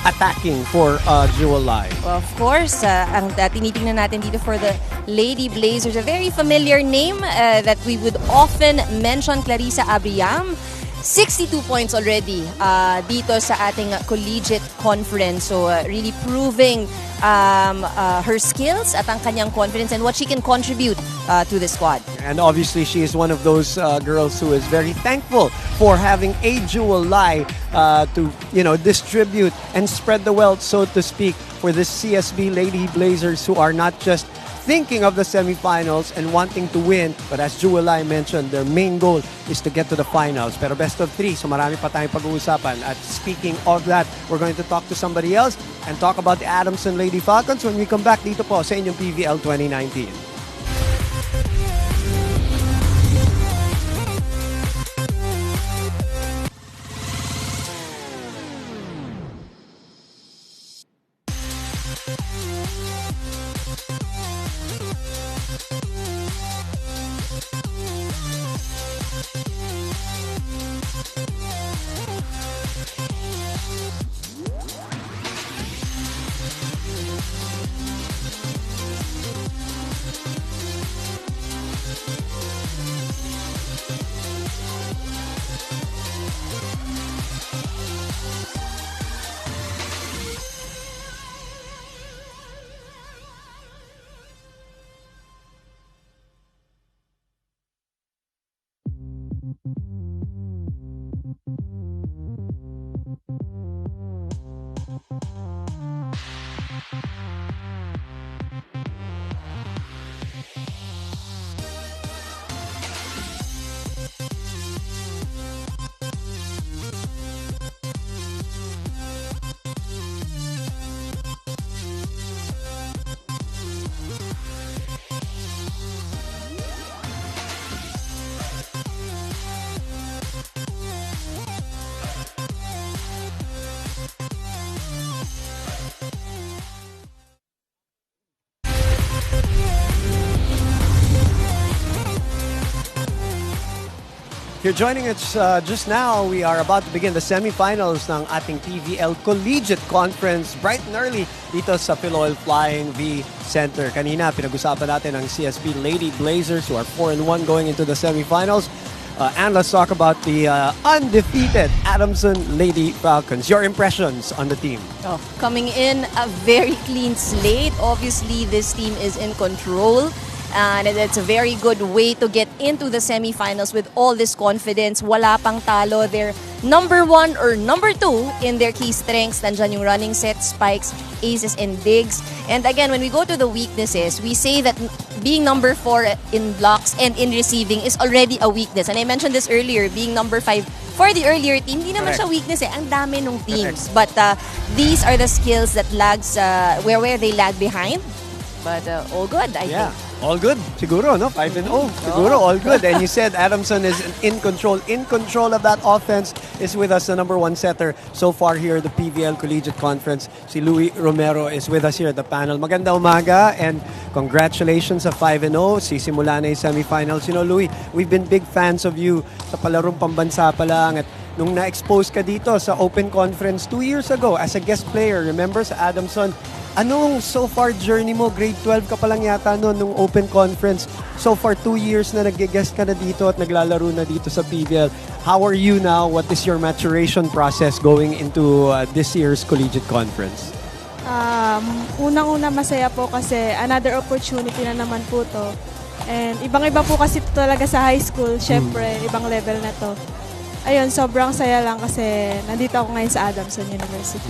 attacking for Jewel Lai? Well, of course, ang tinitingnan natin dito for the Lady Blazers, a very familiar name that we would often mention, Clarissa Abriam. 62 points already dito sa ating collegiate conference. So really proving her skills at ang kanyang confidence and what she can contribute to the squad. And obviously, she is one of those girls who is very thankful for having a Jewel Lai to, distribute and spread the wealth, so to speak, for the CSB Lady Blazers, who are not just thinking of the semifinals and wanting to win, but as Jewel Lai mentioned, their main goal is to get to the finals. Pero best of 3, so marami pa tayong pag-uusapan. At speaking of that, we're going to talk to somebody else and talk about the Adamson Lady Falcons when we come back dito po sa inyong PVL 2019. If you're joining us just now, we are about to begin the semifinals ng ating PVL Collegiate Conference bright and early dito sa Philoil Flying V Center. Kanina, pinag-usapan natin ang CSB Lady Blazers who are 4-1 going into the semifinals. And let's talk about the undefeated Adamson Lady Falcons. Your impressions on the team? Coming in a very clean slate. Obviously, this team is in control. And it's a very good way to get into the semifinals with all this confidence. Wala pang talo. They're number 1 or number 2 in their key strengths. Nandyan yung running set, spikes, aces, and digs. And again, when we go to the weaknesses, we say that being number 4 in blocks and in receiving is already a weakness. And I mentioned this earlier, being number 5 for the earlier team, hindi naman siya weakness eh. Ang dami nung teams. But these are the skills that lags, where they lag behind. But all good, I think. All good, siguro, no? 5-0, siguro, all good. And you said Adamson is in control of that offense. Is with us, the number 1 setter so far here at the PVL Collegiate Conference. Si Louie Romero is with us here at the panel. Maganda umaga and congratulations sa 5-0. Sisimula na yung semifinals. You know, Louie, we've been big fans of you sa palarong pambansa pa lang. At nung na-expose ka dito sa Open Conference 2 years ago as a guest player, remember, sa Adamson, anong so far journey mo? Grade 12 ka pa lang yata noon nung Open Conference. So far 2 years na nag-guest ka na dito at naglalaro na dito sa PVL. How are you now? What is your maturation process going into this year's Collegiate Conference? Unang-una masaya po kasi another opportunity na naman po to. And ibang-iba po kasi talaga sa high school. Syempre, ibang level na to. Ayun, sobrang saya lang kasi nandito ako ngayon sa Adamson University.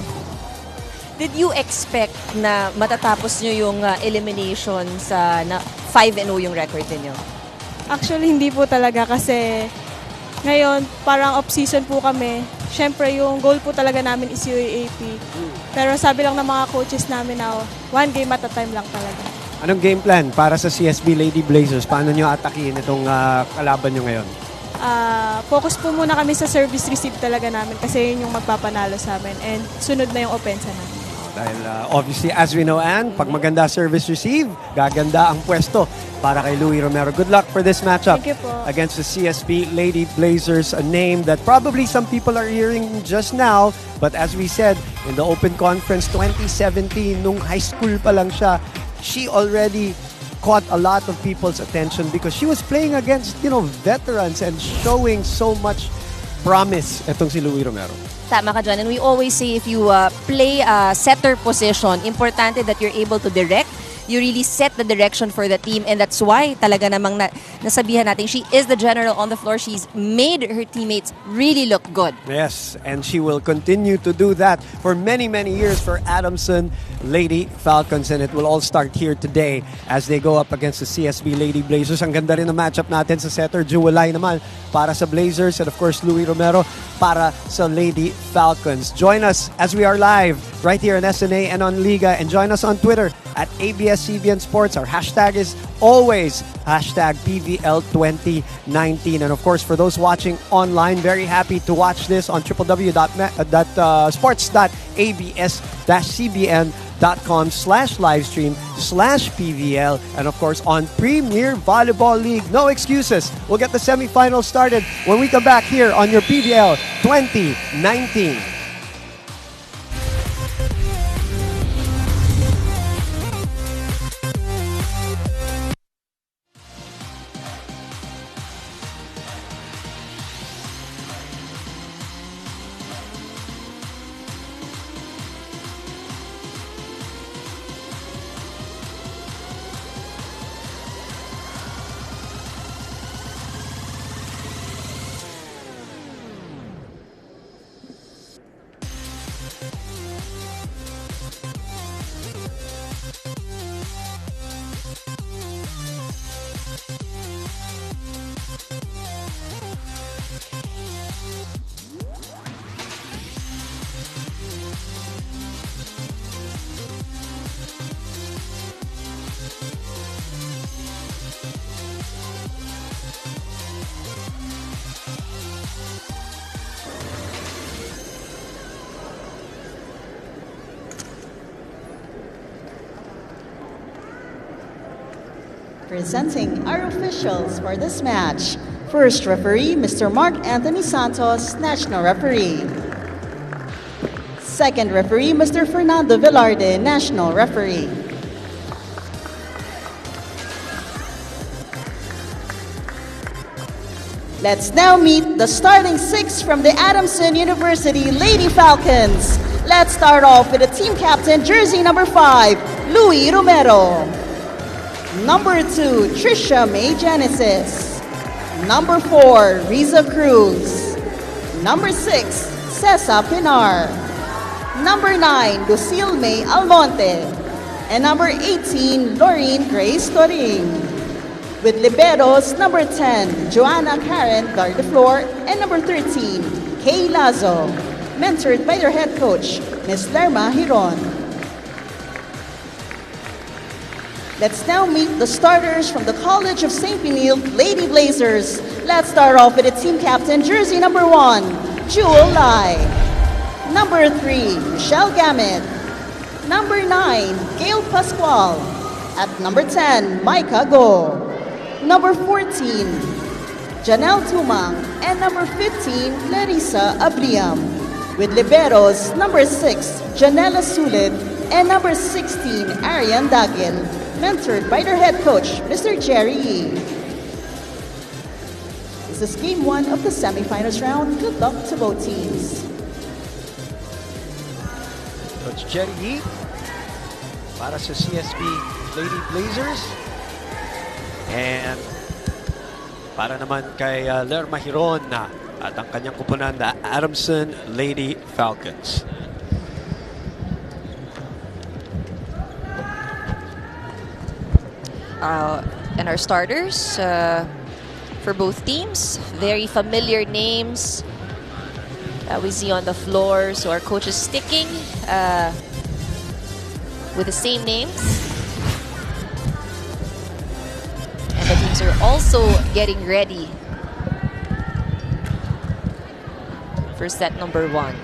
Did you expect na matatapos nyo yung elimination sa 5-0 yung record niyo? Actually, hindi po talaga kasi ngayon, parang off-season po kami. Siyempre, yung goal po talaga namin is UAAP. Pero sabi lang ng mga coaches namin na 1 game at a time lang talaga. Anong game plan para sa CSB Lady Blazers? Paano nyo atakin itong kalaban nyo ngayon? Focus po muna kami sa service receive talaga namin kasi yun yung magpapanalo sa amin. And sunod na yung opensa namin. Dahil obviously, as we know, Ann, pag maganda service receive, gaganda ang pwesto para kay Louie Romero. Good luck for this matchup Thank you po. against the CSB Lady Blazers, a name that probably some people are hearing just now. But as we said, in the Open Conference 2017, nung high school pa lang siya, she already caught a lot of people's attention because she was playing against, veterans and showing so much promise itong si Louie Romero. Tama ka dyan. And we always say if you play a setter position, importante that you're able to direct. You really set the direction for the team, and that's why talaga namang nasabihan natin she is the general on the floor. She's made her teammates really look good. Yes, and she will continue to do that for many, many years for Adamson Lady Falcons, and it will all start here today as they go up against the CSB Lady Blazers. Ang ganda rin ng matchup natin sa setter. Jewelay naman para sa Blazers, and of course Louie Romero para sa Lady Falcons. Join us as we are live right here on SNA and on Liga, and join us on Twitter at ABS-CBN Sports. Our hashtag is always hashtag PVL2019. And of course, for those watching online, very happy to watch this on www.sports.abs-cbn.com/livestream/PVL. And of course, on Premier Volleyball League. No excuses. We'll get the semifinals started when we come back here on your PVL 2019. Presenting our officials for this match. First referee, Mr. Mark Anthony Santos, National Referee. Second referee, Mr. Fernando Velarde, National Referee. Let's now meet the starting six from the Adamson University Lady Falcons. Let's start off with the team captain, jersey number 5, Louie Romero. Number 2, Trisha May Genesis. Number 4, Riza Cruz. Number 6, Cesa Pinar. Number 9, Lucille May Almonte. And number 18, Laureen Grace Toring. With liberos, number 10, Joanna Karen Gardeflor, and number 13, Kay Lazo, mentored by their head coach, Ms. Lerma Hiron. Let's now meet the starters from the College of St. Benilde Lady Blazers. Let's start off with the team captain, jersey number 1, Jewel Lai. Number 3, Michelle Gamit. Number 9, Gail Pascual. At number 10, Micah Go. Number 14, Janelle Tumang. And number 15, Larissa Abriam. With liberos, number 6, Janela Sulid. And number 16, Arian Dagil. Mentored by their head coach, Mr. Jerry Yee. This is game 1 of the semifinals round. Good luck to both teams. Coach Jerry Yee para sa CSB Lady Blazers. And para naman kay Lerma Hiron at ang kanyang kupunan, the Adamson Lady Falcons. And our starters for both teams, very familiar names that we see on the floor. So our coach is sticking with the same names. And the teams are also getting ready for set number 1.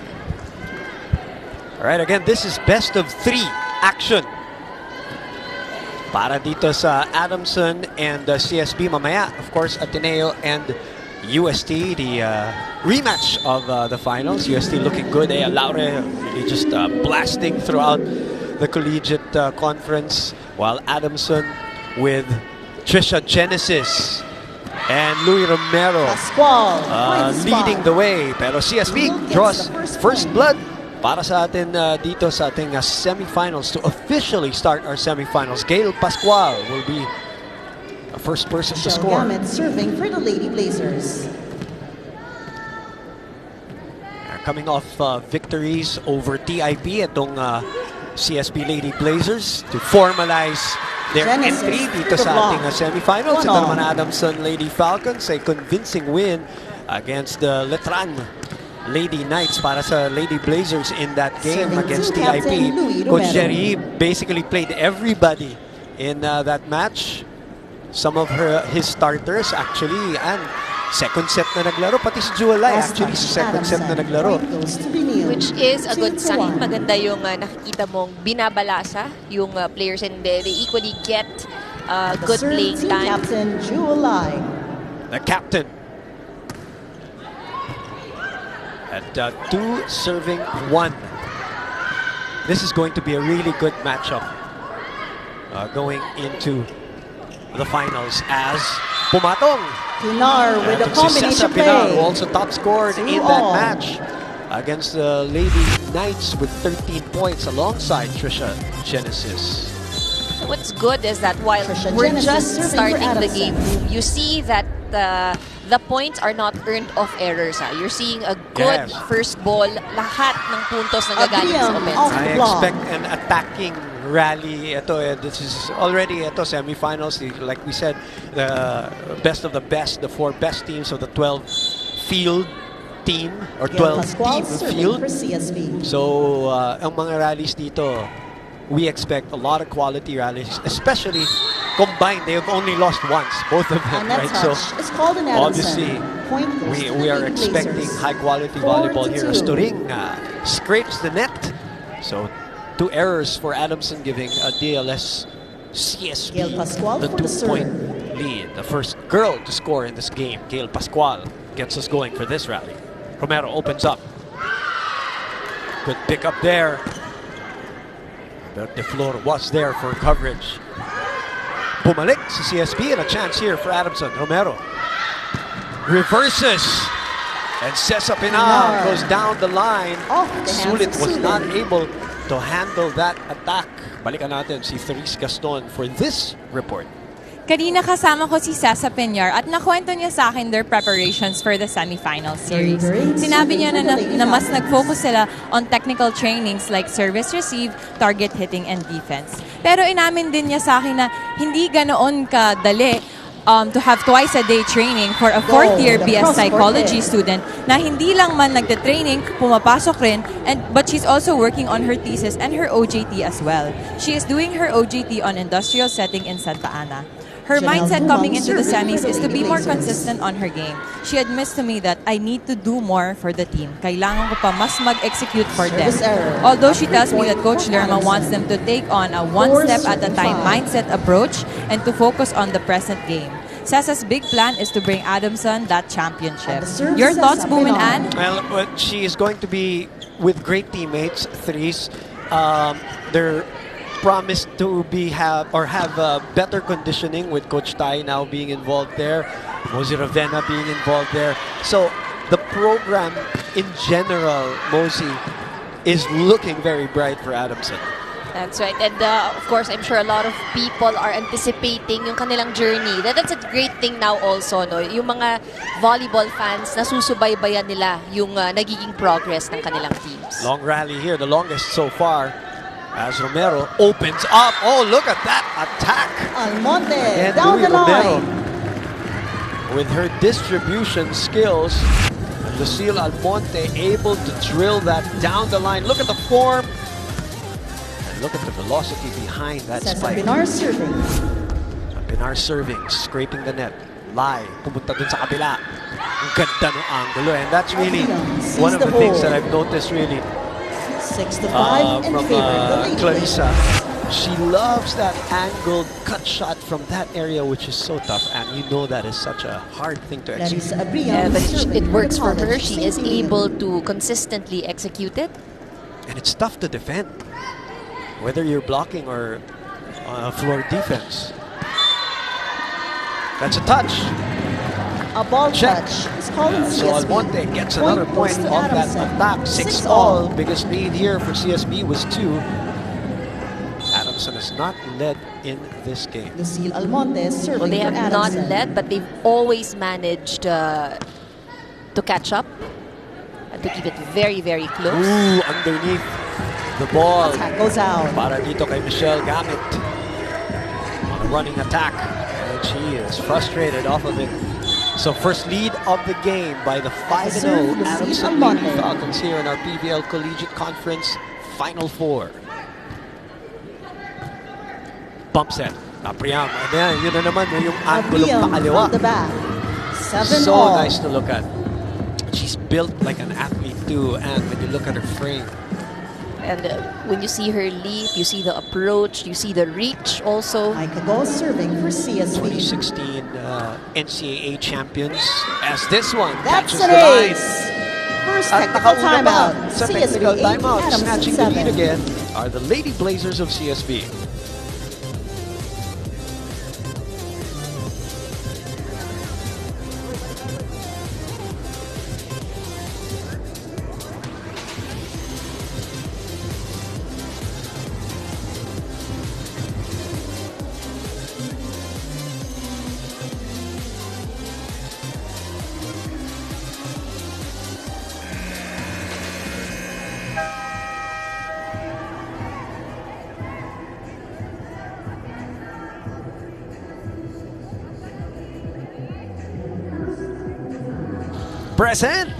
All right, again, this is best of 3 action. Para dito sa Adamson and CSB mamaya. Of course, Ateneo and UST, the rematch of the finals. UST looking good. Laure really just blasting throughout the collegiate conference, while Adamson with Trisha Genesis and Louis Romero leading the way. Pero CSB draws first blood para sa atin dito sa ating semifinals to officially start our semifinals. Gail Pascual will be the first person to score. Serving for the Lady Blazers. Coming off victories over TIP, itong CSB Lady Blazers to formalize their entry dito sa ating semifinals. Ito naman Adamson Lady Falcons, a convincing win against the Letran Lady Knights para sa Lady Blazers in that game against TIP. Coach Jerry basically played everybody in that match. Some of his starters actually, and second set na naglaro, pati si Jualay actually second set na naglaro. Which is a good sign. Maganda yung nakikita mong binabalasa yung players and they equally get good playing time. Captain Jualay. The captain. At 2 serving 1. This is going to be a really good matchup going into the finals as pumatong. Pinar with a combination play. Pinar, who also top scored in that match against the Lady Knights with 13 points alongside Trisha Genesis. What's good is that while we're just starting the game, you see that the points are not earned off errors. You're seeing a good first ball. Lahat ng puntos na gagaling sa offense. I expect an attacking rally. This is already semifinals. Like we said, the best of the best, the 4 best teams of the 12 field team or 12 team field. So ang mga rallies dito, we expect a lot of quality rallies, especially combined. They have only lost once, both of them, right? So obviously, we are expecting high quality volleyball here. As Turing scrapes the net. So 2 errors for Adamson, giving a DLS-CSB the 2-point lead. The first girl to score in this game, Gail Pascual, gets us going for this rally. Romero opens up. Good pick up there. But the floor was there for coverage. Bumalik sa CSB and a chance here for Adamson. Romero reverses and Cesar Pinar goes down the line. Sulit was not able to handle that attack. Balikan natin si Therese Gaston for this report. Kanina kasama ko si Cesar Pinar at nakwento niya sa akin their preparations for the semifinal series. Sinabi niya na mas nag-focus sila on technical trainings like service receive, target hitting, and defense. Pero inamin din niya sa akin na hindi ganoon kadali to have twice-a-day training for a 4th-year BS Psychology student na hindi lang man nagte-training, pumapasok rin, but she's also working on her thesis and her OJT as well. She is doing her OJT on industrial setting in Santa Ana. Her mindset coming into the semis is to be more consistent on her game. She admits to me that I need to do more for the team. Kailangan ko pa mas mag-execute for them. Although she tells me that Coach Lerma wants them to take on a one-step-at-a-time mindset approach and to focus on the present game. Sasa's big plan is to bring Adamson that championship. Your thoughts, Boom and Ann? Well, she is going to be with great teammates, Therese. They're promised to have better conditioning with Coach Tai now being involved there, Mosey Ravenna being involved there. So the program in general, Mosey, is looking very bright for Adamson. That's right. And of course, I'm sure a lot of people are anticipating yung kanilang journey. That's a great thing now also, no? Yung mga volleyball fans, nasusubaybayan nila yung nagiging progress ng kanilang teams. Long rally here, the longest so far. As Romero opens up. Oh, look at that attack. Almonte and down the line. With her distribution skills, Lucille Almonte able to drill that down the line. Look at the form. And look at the velocity behind that spike. Pinar serving. Pinar serving, scraping the net. Lai, pumunta dun sa kabila. Ang ganda ng angulo. And that's really one of the things that I've noticed really 6-5 in from favor of the Lady Clarissa. Blazers. She loves that angled cut shot from that area, which is so tough, and you know that is such a hard thing to execute. Larissa Abriam Yeah, but serving it works for the her. college She St. is Helena. able to consistently execute it. And it's tough to defend, whether you're blocking or floor defense. That's a touch. A ball Check. touch is called in So CSB. Almonte gets another point goes to off that Adamson. attack. 6-all. 6-all. Biggest lead here for CSB was 2. Adamson has not led in this game. Lucille Almonte is serving Well, they for have not Adamson. led, but they've always managed to catch up and to keep it very, very close. Ooh, underneath the ball. Attack goes out. Para dito kay Michelle Gamit. On a running attack. And she is frustrated off of it. So first lead of the game by the 5-0 Adamson Lady Falcons here in our PVL Collegiate Conference Final Four. Bump set. Apriam. Ayan, yun na naman yung angulo Abriam pakaliwa. from the back. 7 So all. nice to look at. She's built like an athlete too, and when you look at her frame, And when you see her leap, you see the approach, you see the reach also. Micah Goss serving for CSB. 2016 NCAA champions, as this one That's catches an the line. ace. First At technical nakauna timeout. pa sa CSB technical 8, timeout, Adamson snatching the lead 7. again are the Lady Blazers of CSB. Present!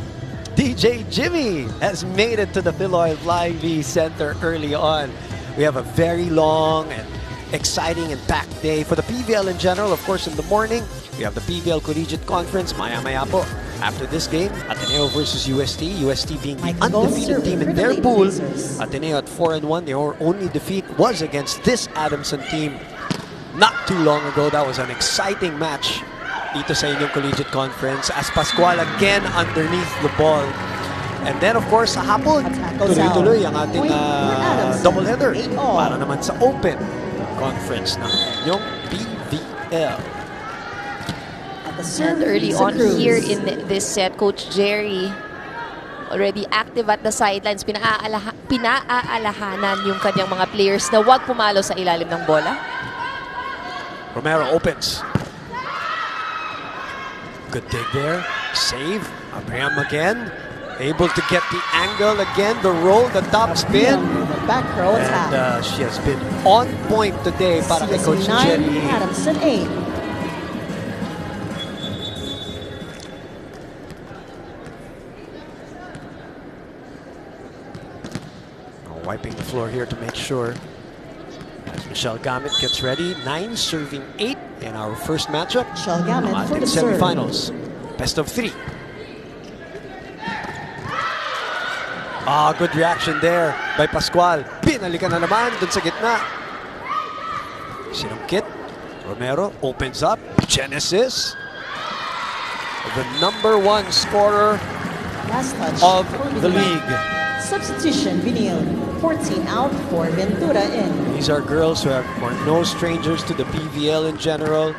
DJ Jimmy has made it to the Philoy Lively Center early on. We have a very long and exciting and packed day for the PVL in general. Of course, in the morning, we have the PVL Collegiate Conference, Maya-maya po. After this game, Ateneo versus UST. UST being the Micah Goss undefeated team serving in for the their Lady pool. Blazers. Ateneo at 4-1. Their only defeat was against this Adamson team not too long ago. That was an exciting match dito sa inyong collegiate conference, as Pascual again underneath the ball. And then of course sa hapon, Attack goes tuloy-tuloy out. ang ating Point for Adamson. doubleheader 8-all. para naman sa open conference ng inyong PVL. At the And serve, early Lisa on Cruz. here in this set, Coach Jerry already active at the sidelines. Pinaaalahanan yung kanyang mga players na huwag pumalo sa ilalim ng bola. Romero opens. Good dig there. Save. Abraham again. Able to get the angle again. The roll, the top spin. The back row attack. And she has been on point today para kay Coach CSB 9, Jerry. Adamson 8. Wiping the floor here to make sure. As Michelle Gamit gets ready. 9 serving 8 in our first matchup. Michelle Gamit Ang for ating the serve. semifinals. Best of 3. Good reaction there by Pascual. Pinalikan na naman dun sa gitna. Sinungkit. Romero opens up. Genesis. The #1 scorer Last touch of for the Vinil. league. Substitution, Vinil. 14 out for Ventura in. These are girls who are no strangers to the PVL in general.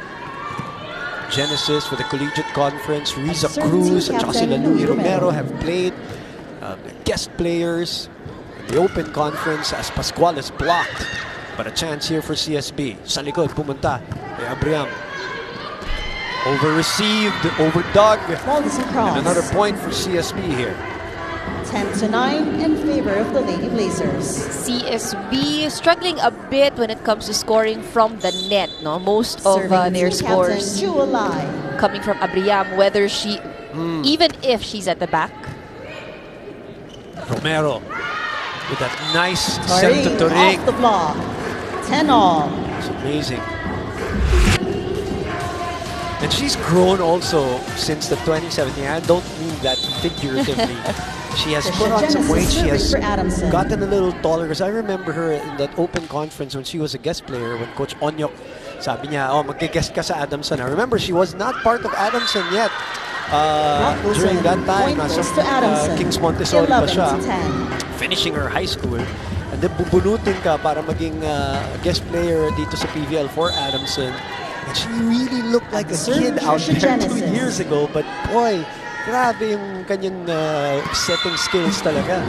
Genesis for the Collegiate Conference, Riza Serving Cruz team at saka sila captain Louie Louie Romero Romero. have played guest players in the Open Conference as Pascual is blocked. But a chance here for CSB. Sa likod, pumunta kay Abriam. Over-received, over-dug. Ball is across. And another point for CSB here. 10-9 in favor of the Lady Blazers. CSB struggling a bit when it comes to scoring from the net. No, most of Serving their team scores captain July. coming from Abriam, whether she, even if she's at the back. Romero with that nice Taring center to ring. off the block. 10-all. It's amazing. And she's grown also since the 2017. I don't mean that figuratively. She has put on some weight. She has for Adamson. gotten a little taller. Because I remember her in that open conference when she was a guest player, when Coach Onyok sabi niya, oh, mag-guest ka sa Adamson. I remember she was not part of Adamson yet. During that time, Kings Montessori pa siya, finishing her high school. And then bubunutin ka para maging guest player dito sa PVL for Adamson. And she really looked like a kid out there 2 years ago. But boy, grabe yung kanyang setting skills talaga.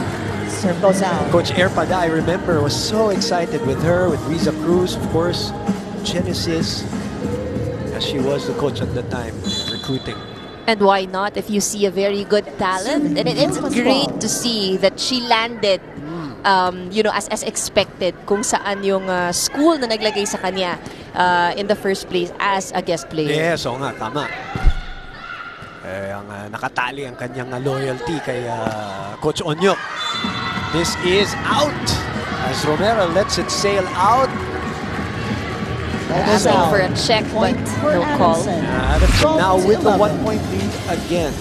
Serve goes out. Coach Erpada, I remember, was so excited with her, with Riza Cruz, of course, Genesis, as she was the coach at the time, recruiting. And why not if you see a very good talent? And it's great to see that she landed, as expected kung saan yung school na naglagay sa kanya in the first place as a guest player. Yes, oo nga, tama. Nakatali ang kanyang loyalty kay Coach Onyok. This is out as Romero lets it sail out. Asking for a check, but no call. Adamson now with the 1-point lead again.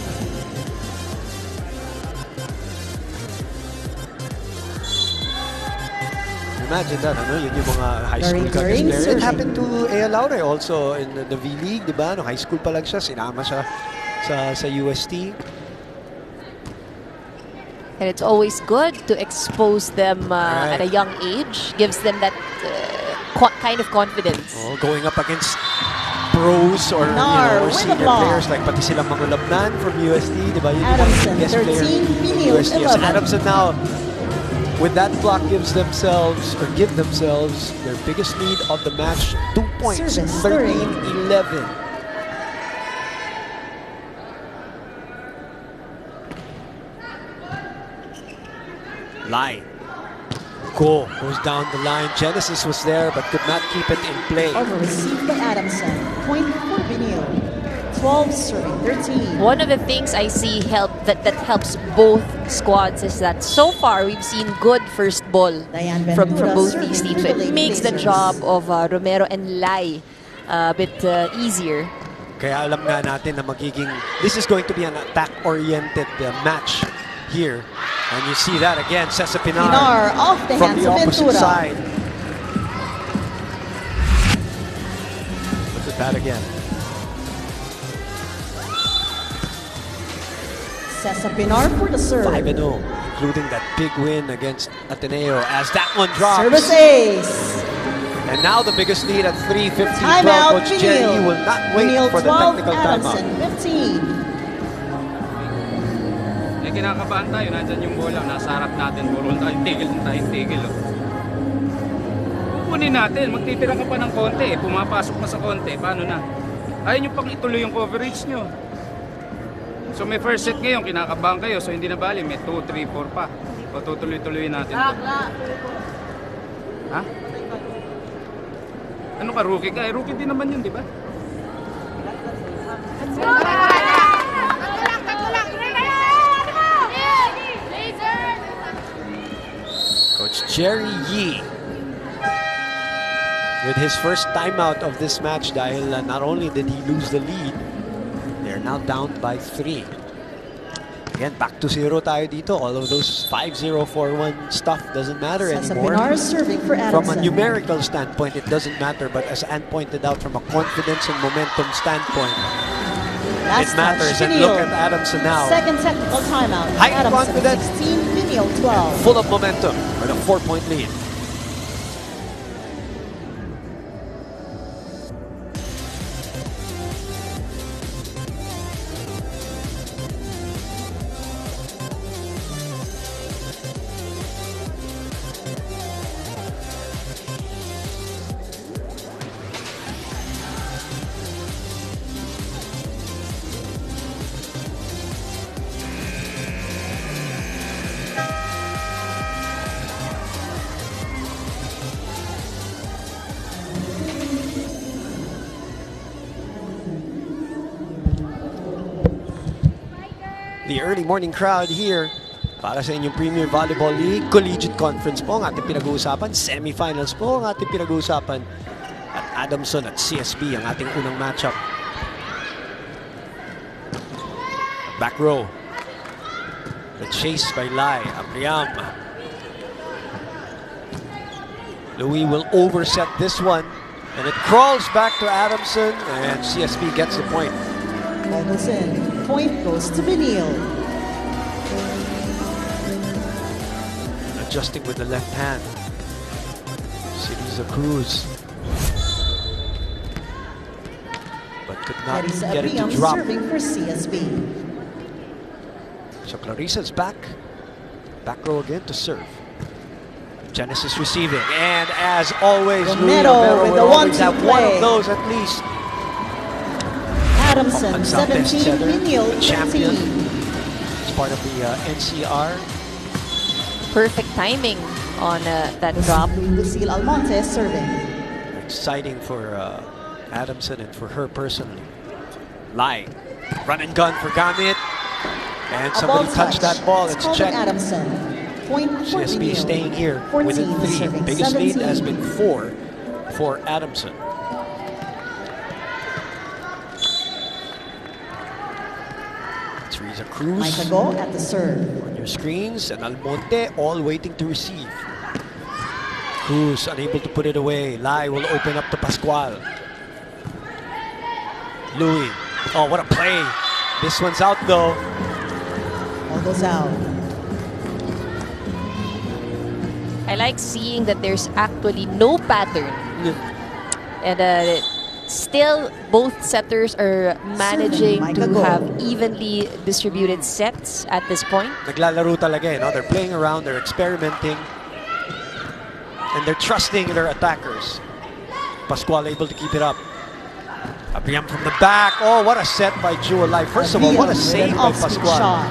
Imagine that, yun yung mga high school guys player. It happened to Ea Laure also in the V-League, di ba? No, high school pa lang siya, sinama siya sa UST. And it's always good to expose them at a young age. Gives them that kind of confidence. Oh, going up against pros or senior players like pati silang mga labnan from UST, di ba? Adamson, guest 13, player UST. So 11. Adamson now, with that block, give themselves their biggest lead of the match. 2 points, 13-11. Line. Goes down the line. Genesis was there but could not keep it in play. Over received by Adamson. Point for Binil. 12 serving 13. One of the things I see that helps both squads is that so far we've seen good first ball from both these teams. So it makes the job of Romero and Lai a bit easier. Kaya alam nga natin na this is going to be an attack-oriented match here. And you see that again, Cesar Pinar off the from hands the of opposite Ventura. side. Look at that again. Cesar Pinar for the serve. 5-0, including that big win against Ateneo as that one drops. Service ace. And now the biggest lead at 3:50. Timeout, Coach Jerry will not wait for the 12, technical timeout. Adamson, 15. Kinakabahan tayo, nandyan yung bola, nasa harap natin, puro tayo, tigil. Kukunin natin, magtitira ka pa ng konti, pumapasok pa sa konti, paano na? Ayaw nyo pang ituloy yung coverage nyo. So may first set ngayon, kinakabahan kayo, so hindi na bali, may 2, 3, 4 pa. O tutuloy-tuloy natin. Ha? Ano ka, rookie ka? Rookie din naman yun, di ba? Coach Jerry Yee with his first timeout of this match dahil not only did he lose the lead, they're now down by 3. Again, back to 0 tayo dito. All of those 5-0, 4-1 stuff doesn't matter anymore. From a numerical standpoint, it doesn't matter. But as Ann pointed out, from a confidence and momentum standpoint, it matters. And look at Adamson now. Second technical timeout. Highly Adamson, confident. 16, Binil, 12. Full of momentum with a 4-point lead. The early morning crowd here para sa inyong Premier Volleyball League Collegiate Conference po ang ating pinag-uusapan. Semifinals po ang ating pinag-uusapan. At Adamson at CSB ang ating unang matchup. Back row. The chase by Lai. Abriam. Louis will overset this one. And it crawls back to Adamson. And CSB gets the point. Ball goes in. Point goes to Benil. Adjusting with the left hand. Siriza Cruz. But could not Clarissa get it to Abriam drop. serving for CSB. So Clarissa's back. Back row again to serve. Genesis receiving. And as always, Louis Romero with will the always 1-2 have one play. of those at least. Adamson, On Southwest 17, Center, Benil, the champion. 13. It's part of the NCR. Perfect timing on that drop. Lucille Almonte serving. Exciting for Adamson and for her personally. Lai. Run and gun for Gamit. And A somebody ball touched touch. that ball. It's It's called on checked. Adamson. Point for CSB Benil. staying here 14 within 3. serving Biggest 17. lead has been 4 for Adamson. Teresa Cruz Micah Go at the serve. on your screens, and Almonte all waiting to receive. Cruz unable to put it away. Lai will open up to Pascual. Louis. Oh, what a play. This one's out though. Ball goes out. I like seeing that there's actually no pattern. And still, both setters are managing Micah to Go. have evenly distributed sets at this point. Naglalaro talaga, you know? They're playing around, they're experimenting, and they're trusting their attackers. Pascual able to keep it up. Abriam from the back. Oh, what a set by Jewel Lai. First of all, what a Abriam with save an by off-speed Pascual. shot.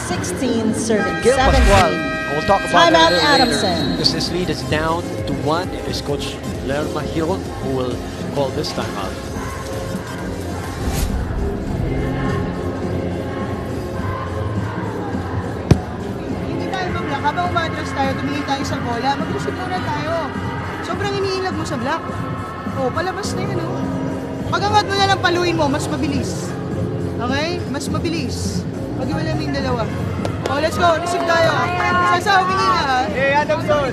16 serving Gil 17. Pascual. And we'll talk about Timeout, that a little Adamson. later. Because this lead is down to 1. It is Coach Lerma Hiron who will call this timeout. Hindi tayo mag-block. Habang umatras tayo, tumingin tayo sa bola, mag-receive muna tayo. Sobrang iniilag mo sa block. Oh, palabas na yan, oh. Pag-angat mo na lang paluin mo, mas mabilis. Okay? Mas mabilis. Pag-iwala mo yung dalawa. Oh, let's go. Receive tayo. Sasa, humingi na, ha? Hey, Adamson!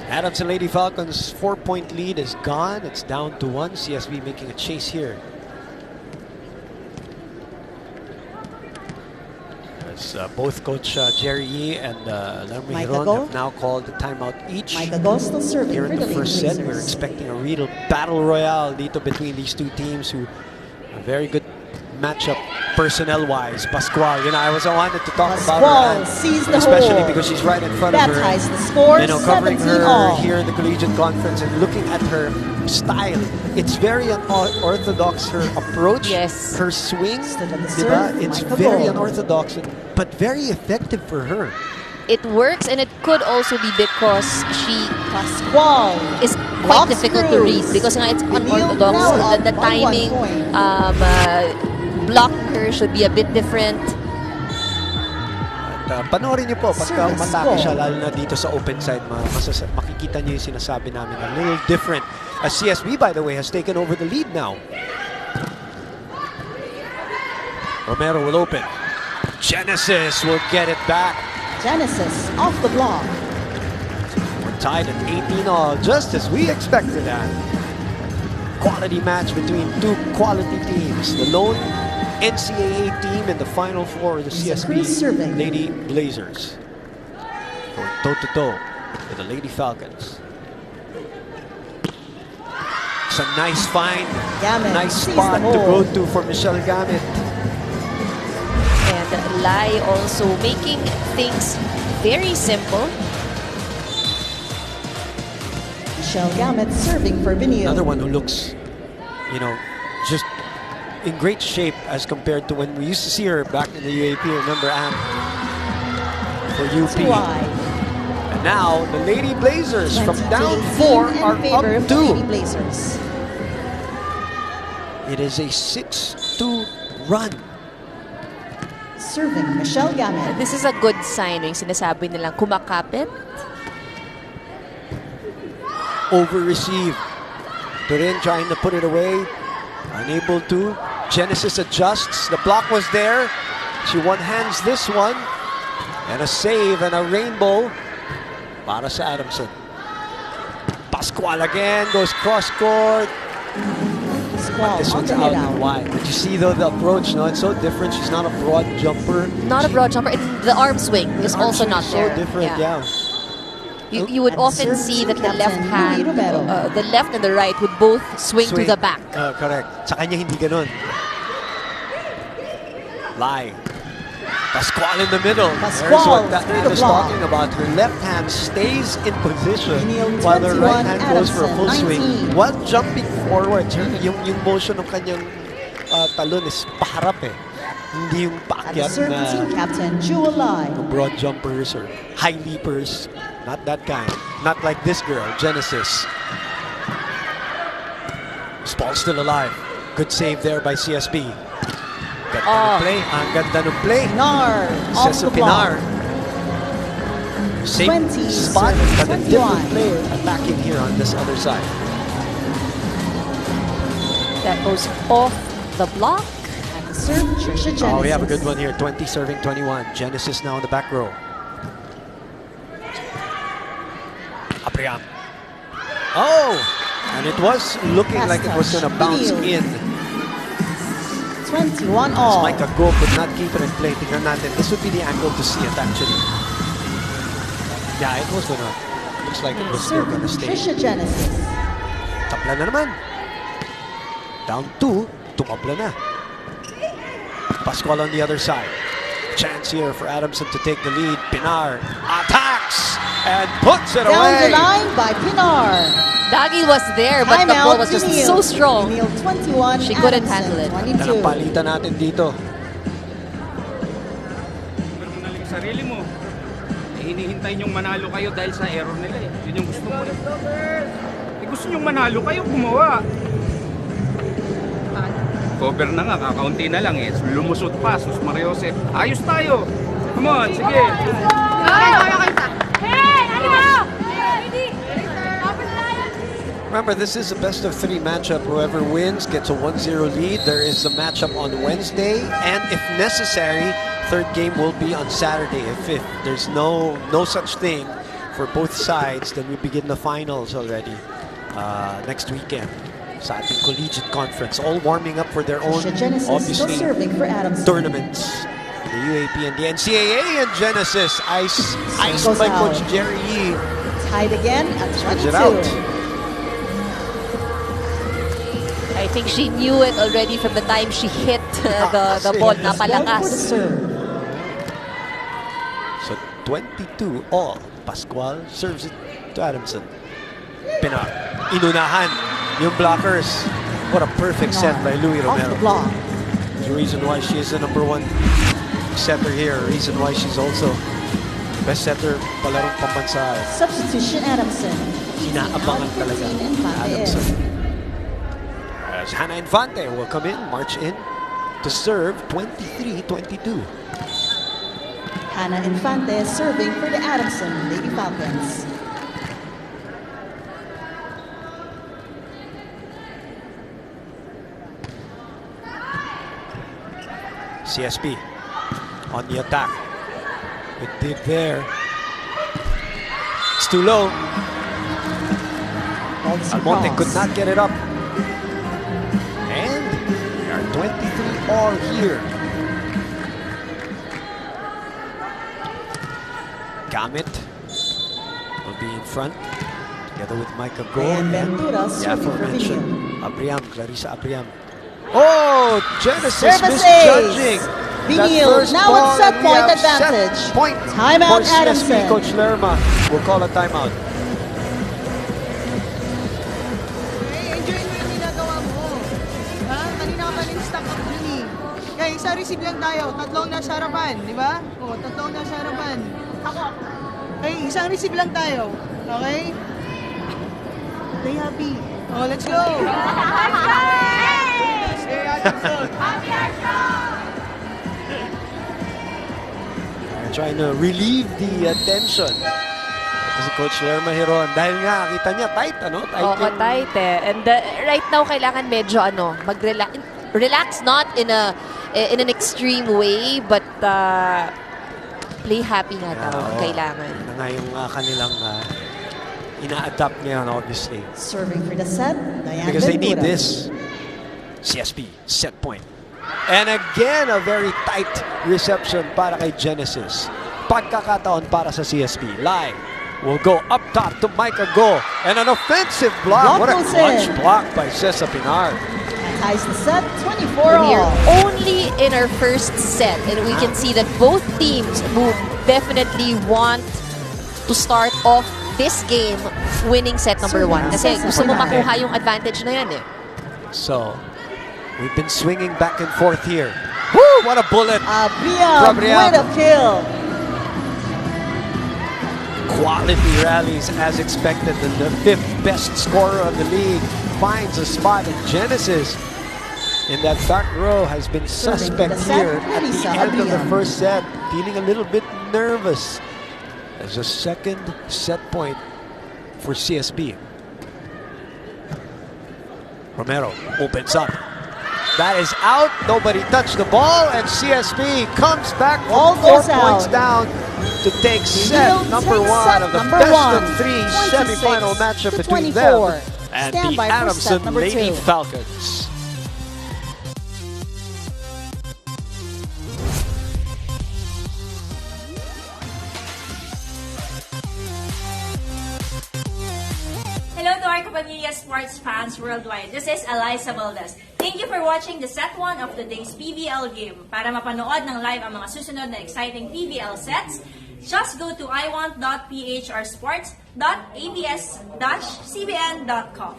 Adamson Lady Falcons' 4-point lead is gone. It's down to 1. CSB making a chase here. As both Coach Jerry Yee and Lerma Micah Hiron Go. have now called the timeout each. Micah Go still serving Here for in the the Lady first set, we're Blazers. expecting a real battle royale dito between these two teams who a very good matchup personnel-wise. Pascual, you know, I was wanted to talk about Pascual her, sees the especially hole. because she's right in front of her. That ties the score, You know, covering 17 her all. here in the collegiate conference and looking at her style. It's very unorthodox, her approach, Yes. her swing, Still on the diba? serve, It's Micah very Go. unorthodox, but very effective for her. It works, and it could also be because she Pascual. is quite Blocks difficult to read Cruz. because nga it's Benil unorthodox. now So up the by 1 timing, point. block her should be a bit different. At panoorin niyo po pagka Service umatake ball. siya, lalo na dito sa open side, makikita niyo yung sinasabi namin, a little different. As CSB, by the way, has taken over the lead now. Romero will open. Genesis will get it back. Genesis off the block. We're tied at 18 all, just as we expected that. Quality match between two quality teams. The lone NCAA team in the Final Four, the CSB Cruz serving. Lady Blazers. Going toe-to-toe with the Lady Falcons. It's a nice find. Gamit Nice sees spot the to hole. go to for Michelle Gamit. And Lai also making things very simple. Michelle Gamit serving for Benil. Another one who looks, you know, just in great shape as compared to when we used to see her back in the UAP. Remember, Anne? For UP. Too wide. And now the Lady Blazers from 20 to down 18 4 in are favor up of the Lady 2. Blazers. It is a 6-2 run. Serving Michelle Gamit. This is a good sign. Yung sinasabi nilang kumakapit. Over receive. Turin trying to put it away. Unable to. Genesis adjusts. The block was there. She one-hands this one. And a save and a rainbow para sa Adamson. Pascual again goes cross-court. This one's out and wide. But you see though the approach, no, it's so different. She's not a broad jumper. Not a broad jumper. The arm swing is also not so there. different, yeah. You would often see that the left hand, the left and the right would both swing to the back. Correct. Sa kanya hindi ganun. Lai. Pascual in the middle. There's what that is talking about. Her left hand stays in position while her right hand goes for a full swing. While jumping forward, yung motion ng kanyang talon is paharap eh. Hindi yung paakyat na broad jumpers or high leapers. Not that kind. Not like this girl, Genesis. This ball's still alive. Good save there by CSB. Ganda ng play. Ang ganda ng play. Pinar. Says Pinar. Same spot, but a different player attacking here on this other side. That goes off the block. Oh, we have a good one here. 20 serving 21. Genesis now in the back row. Apriam. Oh! And it was looking like it was going to bounce in. 21 all. Micah Go could not keep it in play. Tingnan natin. This would be the angle to see it actually. Yeah, it was gonna. Looks like it was still gonna stay. Tapla na naman. Down 2. Tumapla na. Pascual on the other side. Chance here for Adamson to take the lead. Pinar attacks and puts it away. Down the line by Pinar. Dagi was there, but the ball was just so strong. 21, she couldn't handle it. Ganda ng palitan natin dito. Pero manaling sarili mo. Hinihintay niyong manalo kayo dahil sa error nila eh. Yun yung gusto mo. Gusto niyong manalo kayo, gumawa. Cover na nga, kakaunti na lang eh. Lumusot pa, Sus Mariosep. Ayos tayo. Come on, sige. Remember, this is a best-of-3 matchup. Whoever wins gets a 1-0 lead. There is a matchup on Wednesday, and if necessary, third game will be on Saturday. If there's no such thing for both sides, then we begin the finals already next weekend. Sa ating collegiate conference, all warming up for their own, obviously, tournaments. The UAP and the NCAA and Genesis, iced by Coach Jerry Yee. Tied again at 22. I think she knew it already from the time she hit the ball. Napalakas. So 22 all. Pascual serves it to Adamson. Pinar. Inunahan yung blockers. What a perfect set by Louie Romero. There's a reason why she is the #1 setter here. A reason why she's also best setter palarong pambansa. Substitution Adamson. Inaabangan talaga Adamson. As Hannah Infante will come in, march in to serve 23-22. Hannah Infante serving for the Adamson Lady Falcons. CSB on the attack. Good dig there. It's too low. Almonte could not get it up. And we are 23 all here. Gamit will be in front together with Micah Go and the aforementioned Apriam, Clarissa Apriam. Oh, Genesis misjudging. Benil now at set point advantage. Point. Timeout Adamson. Coach Lerma will call a timeout. Enjoy mo yung ginagawa mo. Ha? Kanina ka pa rin-stack up dun eh. Kaya isa receive lang tayo. Tatlong nasa harapan, di ba? O, tatlong nasa harapan. Okay, isang receive lang tayo. Okay? Stay happy. Oh, let's go! Hey, Adamson! Trying to relieve the tension. Si Coach Lerma Hiron. Dahil nga, kita niya, tight, ano? Tight Oo, tight eh. And right now, kailangan medyo mag-relax. Relax not in an extreme way, but play happy nga daw kailangan. Ito nga yung kanilang ina-adapt ngayon, obviously. Serving for the set, Diane Because they need Ventura. this. CSB, set point. And again, a very tight reception para kay Genesis. Pagkakataon para sa CSB. Lai will go up top to Micah Go. And an offensive block. What a clutch block by Cesar Pinar. Ties the set, 24 We're all. only in our first set, and we can see that both teams will definitely want to start off this game winning set number 1. Kasi gusto mo makuha yung advantage na yan eh. So, we've been swinging back and forth here. Woo! What a bullet! Abriam with a kill. Quality rallies as expected. And the 5th best scorer of the league finds a spot in Genesis. In that back row has been suspect here at the end of the first set. Feeling a little bit nervous as a second set point for CSB. Romero opens up. That is out. Nobody touched the ball, and CSB comes back from 4 points down to take set number 1 of the best of 3 semi-final matchup between them and the Adamson Lady Falcons. Hello to our Kapamilya sports fans worldwide. This is Eliza Valdez. Thank you for watching the set 1 of today's PVL game. Para mapanood ng live ang mga susunod na exciting PVL sets, just go to iWant.ph or sports.abs-CBN.com.